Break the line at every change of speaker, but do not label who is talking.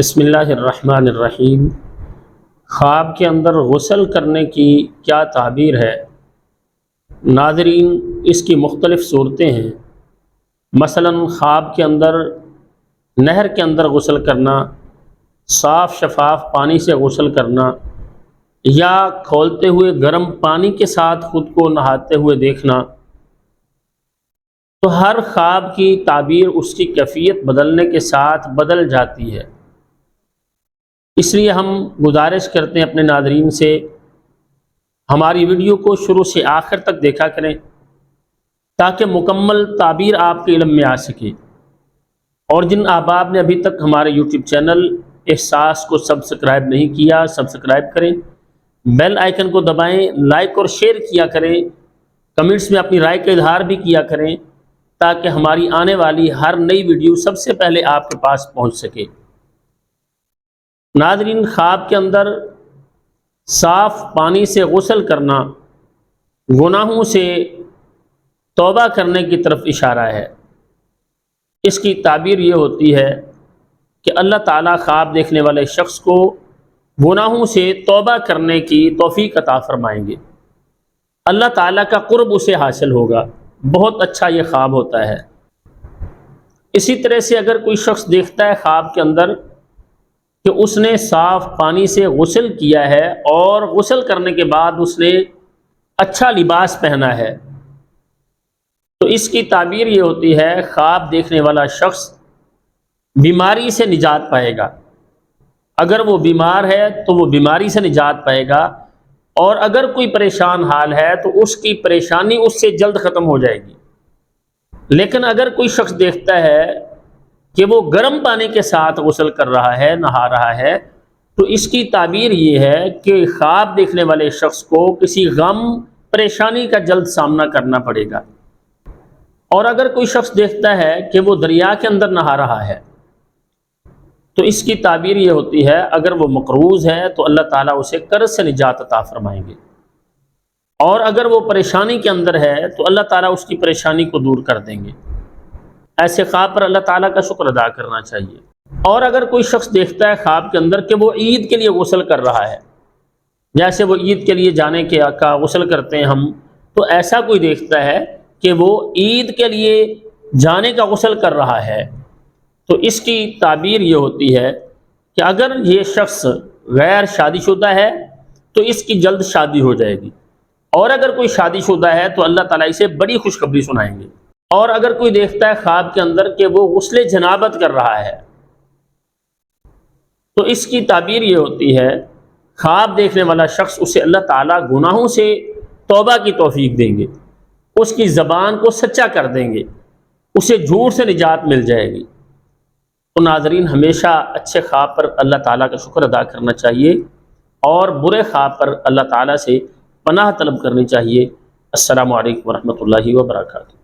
بسم اللہ الرحمن الرحیم۔ خواب کے اندر غسل کرنے کی کیا تعبیر ہے؟ ناظرین، اس کی مختلف صورتیں ہیں۔ مثلا خواب کے اندر نہر کے اندر غسل کرنا، صاف شفاف پانی سے غسل کرنا، یا کھولتے ہوئے گرم پانی کے ساتھ خود کو نہاتے ہوئے دیکھنا۔ تو ہر خواب کی تعبیر اس کی کیفیت بدلنے کے ساتھ بدل جاتی ہے۔ اس لیے ہم گزارش کرتے ہیں اپنے ناظرین سے، ہماری ویڈیو کو شروع سے آخر تک دیکھا کریں تاکہ مکمل تعبیر آپ کے علم میں آ سکے۔ اور جن احباب نے ابھی تک ہمارے یوٹیوب چینل احساس کو سبسکرائب نہیں کیا، سبسکرائب کریں، بیل آئیکن کو دبائیں، لائک اور شیئر کیا کریں، کمنٹس میں اپنی رائے کا اظہار بھی کیا کریں تاکہ ہماری آنے والی ہر نئی ویڈیو سب سے پہلے آپ کے پاس پہنچ سکے۔ ناظرین، خواب کے اندر صاف پانی سے غسل کرنا گناہوں سے توبہ کرنے کی طرف اشارہ ہے۔ اس کی تعبیر یہ ہوتی ہے کہ اللہ تعالیٰ خواب دیکھنے والے شخص کو گناہوں سے توبہ کرنے کی توفیق عطا فرمائیں گے، اللہ تعالیٰ کا قرب اسے حاصل ہوگا۔ بہت اچھا یہ خواب ہوتا ہے۔ اسی طرح سے اگر کوئی شخص دیکھتا ہے خواب کے اندر کہ اس نے صاف پانی سے غسل کیا ہے اور غسل کرنے کے بعد اس نے اچھا لباس پہنا ہے، تو اس کی تعبیر یہ ہوتی ہے خواب دیکھنے والا شخص بیماری سے نجات پائے گا۔ اگر وہ بیمار ہے تو وہ بیماری سے نجات پائے گا، اور اگر کوئی پریشان حال ہے تو اس کی پریشانی اس سے جلد ختم ہو جائے گی۔ لیکن اگر کوئی شخص دیکھتا ہے کہ وہ گرم پانی کے ساتھ غسل کر رہا ہے، نہا رہا ہے، تو اس کی تعبیر یہ ہے کہ خواب دیکھنے والے شخص کو کسی غم پریشانی کا جلد سامنا کرنا پڑے گا۔ اور اگر کوئی شخص دیکھتا ہے کہ وہ دریا کے اندر نہا رہا ہے تو اس کی تعبیر یہ ہوتی ہے اگر وہ مقروض ہے تو اللہ تعالیٰ اسے قرض سے نجات عطا فرمائیں گے، اور اگر وہ پریشانی کے اندر ہے تو اللہ تعالیٰ اس کی پریشانی کو دور کر دیں گے۔ ایسے خواب پر اللہ تعالیٰ کا شکر ادا کرنا چاہیے۔ اور اگر کوئی شخص دیکھتا ہے خواب کے اندر کہ وہ عید کے لیے غسل کر رہا ہے، جیسے وہ عید کے لیے جانے کا غسل کرتے ہیں ہم، تو ایسا کوئی دیکھتا ہے کہ وہ عید کے لیے جانے کا غسل کر رہا ہے، تو اس کی تعبیر یہ ہوتی ہے کہ اگر یہ شخص غیر شادی شدہ ہے تو اس کی جلد شادی ہو جائے گی، اور اگر کوئی شادی شدہ ہے تو اللہ تعالیٰ اسے بڑی خوشخبری سنائیں گے۔ اور اگر کوئی دیکھتا ہے خواب کے اندر کہ وہ غسل جنابت کر رہا ہے تو اس کی تعبیر یہ ہوتی ہے خواب دیکھنے والا شخص اسے اللہ تعالیٰ گناہوں سے توبہ کی توفیق دیں گے، اس کی زبان کو سچا کر دیں گے، اسے جھوٹ سے نجات مل جائے گی۔ تو ناظرین، ہمیشہ اچھے خواب پر اللہ تعالیٰ کا شکر ادا کرنا چاہیے اور برے خواب پر اللہ تعالیٰ سے پناہ طلب کرنی چاہیے۔ السلام علیکم ورحمۃ اللہ وبرکاتہ۔